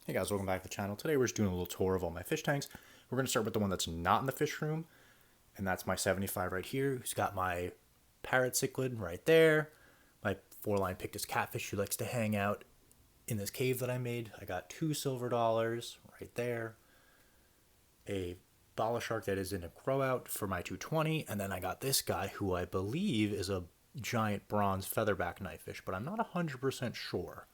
Hey guys, welcome back to the channel. Today we're just doing a little tour of all my fish tanks. We're going to start with the one that's not in the fish room, and that's my 75 right here. Who's got my parrot cichlid right there, my 4-line pictus catfish who likes to hang out in this cave that I made. I got 2 silver dollars right there, a bala shark that is in a grow out for my 220, and then I got this guy who I believe is a giant bronze featherback knifefish, but I'm not 100% sure.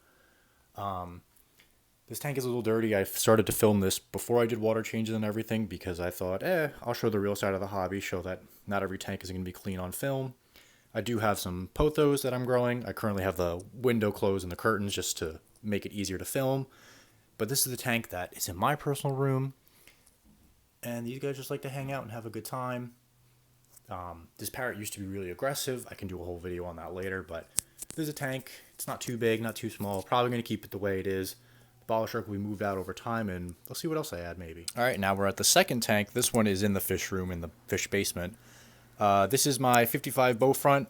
This tank is a little dirty. I started to film this before I did water changes and everything because I thought, I'll show the real side of the hobby, show that not every tank is going to be clean on film. I do have some pothos that I'm growing. I currently have the window closed and the curtains just to make it easier to film. But this is the tank that is in my personal room. And these guys just like to hang out and have a good time. This parrot used to be really aggressive. I can do a whole video on that later, but this is a tank. It's not too big, not too small. Probably going to keep it the way it is. Bala shark will be moved out over time, and let's see what else I add maybe. All right, now we're at the second tank. This one is in the fish room in the fish basement. This is my 55 bow front,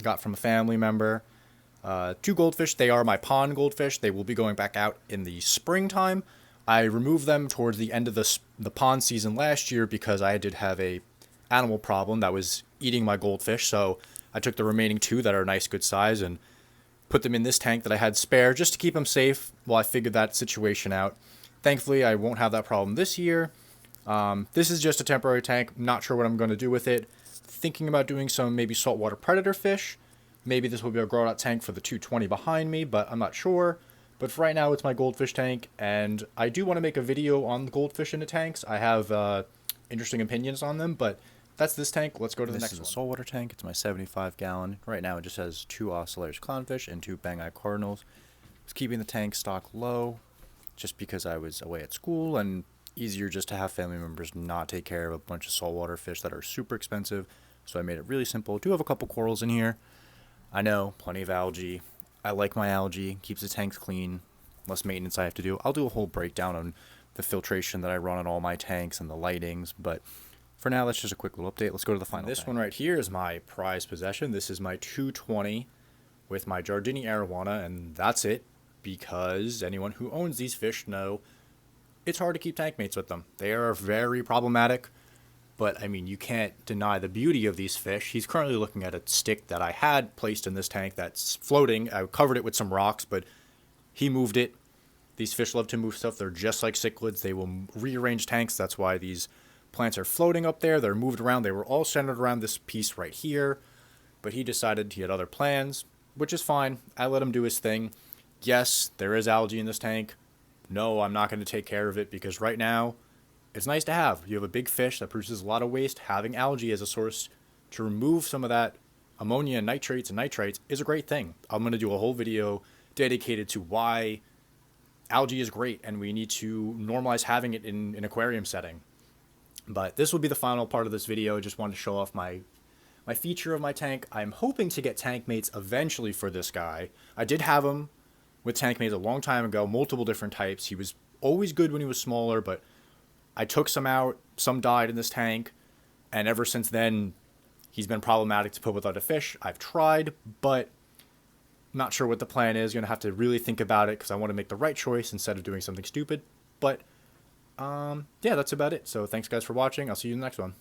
got from a family member. 2 goldfish. They are my pond goldfish. They will be going back out in the springtime. I removed them towards the end of the pond season last year because I did have a animal problem that was eating my goldfish, so I took the remaining 2 that are nice, good size, and put them in this tank that I had spare just to keep them safe while I figured that situation out. Thankfully, I won't have that problem this year. This is just a temporary tank. Not sure what I'm going to do with it. Thinking about doing some maybe saltwater predator fish. Maybe this will be a grow out tank for the 220 behind me, but I'm not sure. But for right now, it's my goldfish tank, and I do want to make a video on the goldfish in the tanks. I have interesting opinions on them, but that's this tank. Let's go to the next one. This is a saltwater tank. It's my 75-gallon. Right now, it just has 2 oscillators clownfish and 2 bang-eye cardinals. I was keeping the tank stock low just because I was away at school and easier just to have family members not take care of a bunch of saltwater fish that are super expensive. So I made it really simple. I do have a couple corals in here. I know, plenty of algae. I like my algae. Keeps the tanks clean. Less maintenance I have to do. I'll do a whole breakdown on the filtration that I run on all my tanks and the lightings, but for now, that's just a quick little update. Let's go to the final. This one right here is my prized possession. This is my 220 with my Giardini arowana, and that's it because anyone who owns these fish know it's hard to keep tank mates with them. They are very problematic, but I mean, you can't deny the beauty of these fish. He's currently looking at a stick that I had placed in this tank that's floating. I covered it with some rocks, but he moved it. These fish love to move stuff. They're just like cichlids. They will rearrange tanks. That's why these plants are floating up there. They're moved around. They were all centered around this piece right here, but he decided he had other plans, which is fine. I let him do his thing. Yes, there is algae in this tank. No, I'm not going to take care of it because right now it's nice to have. You have a big fish that produces a lot of waste. Having algae as a source to remove some of that ammonia and nitrates is a great thing. I'm going to do a whole video dedicated to why algae is great and we need to normalize having it in an aquarium setting. But this will be the final part of this video. I just wanted to show off my feature of my tank. I'm hoping to get tank mates eventually for this guy. I did have him with tank mates a long time ago, multiple different types. He was always good when he was smaller, but I took some out. Some died in this tank. And ever since then, he's been problematic to put with other fish. I've tried, but not sure what the plan is. Going to have to really think about it because I want to make the right choice instead of doing something stupid. But yeah, that's about it. So thanks guys for watching. I'll see you in the next one.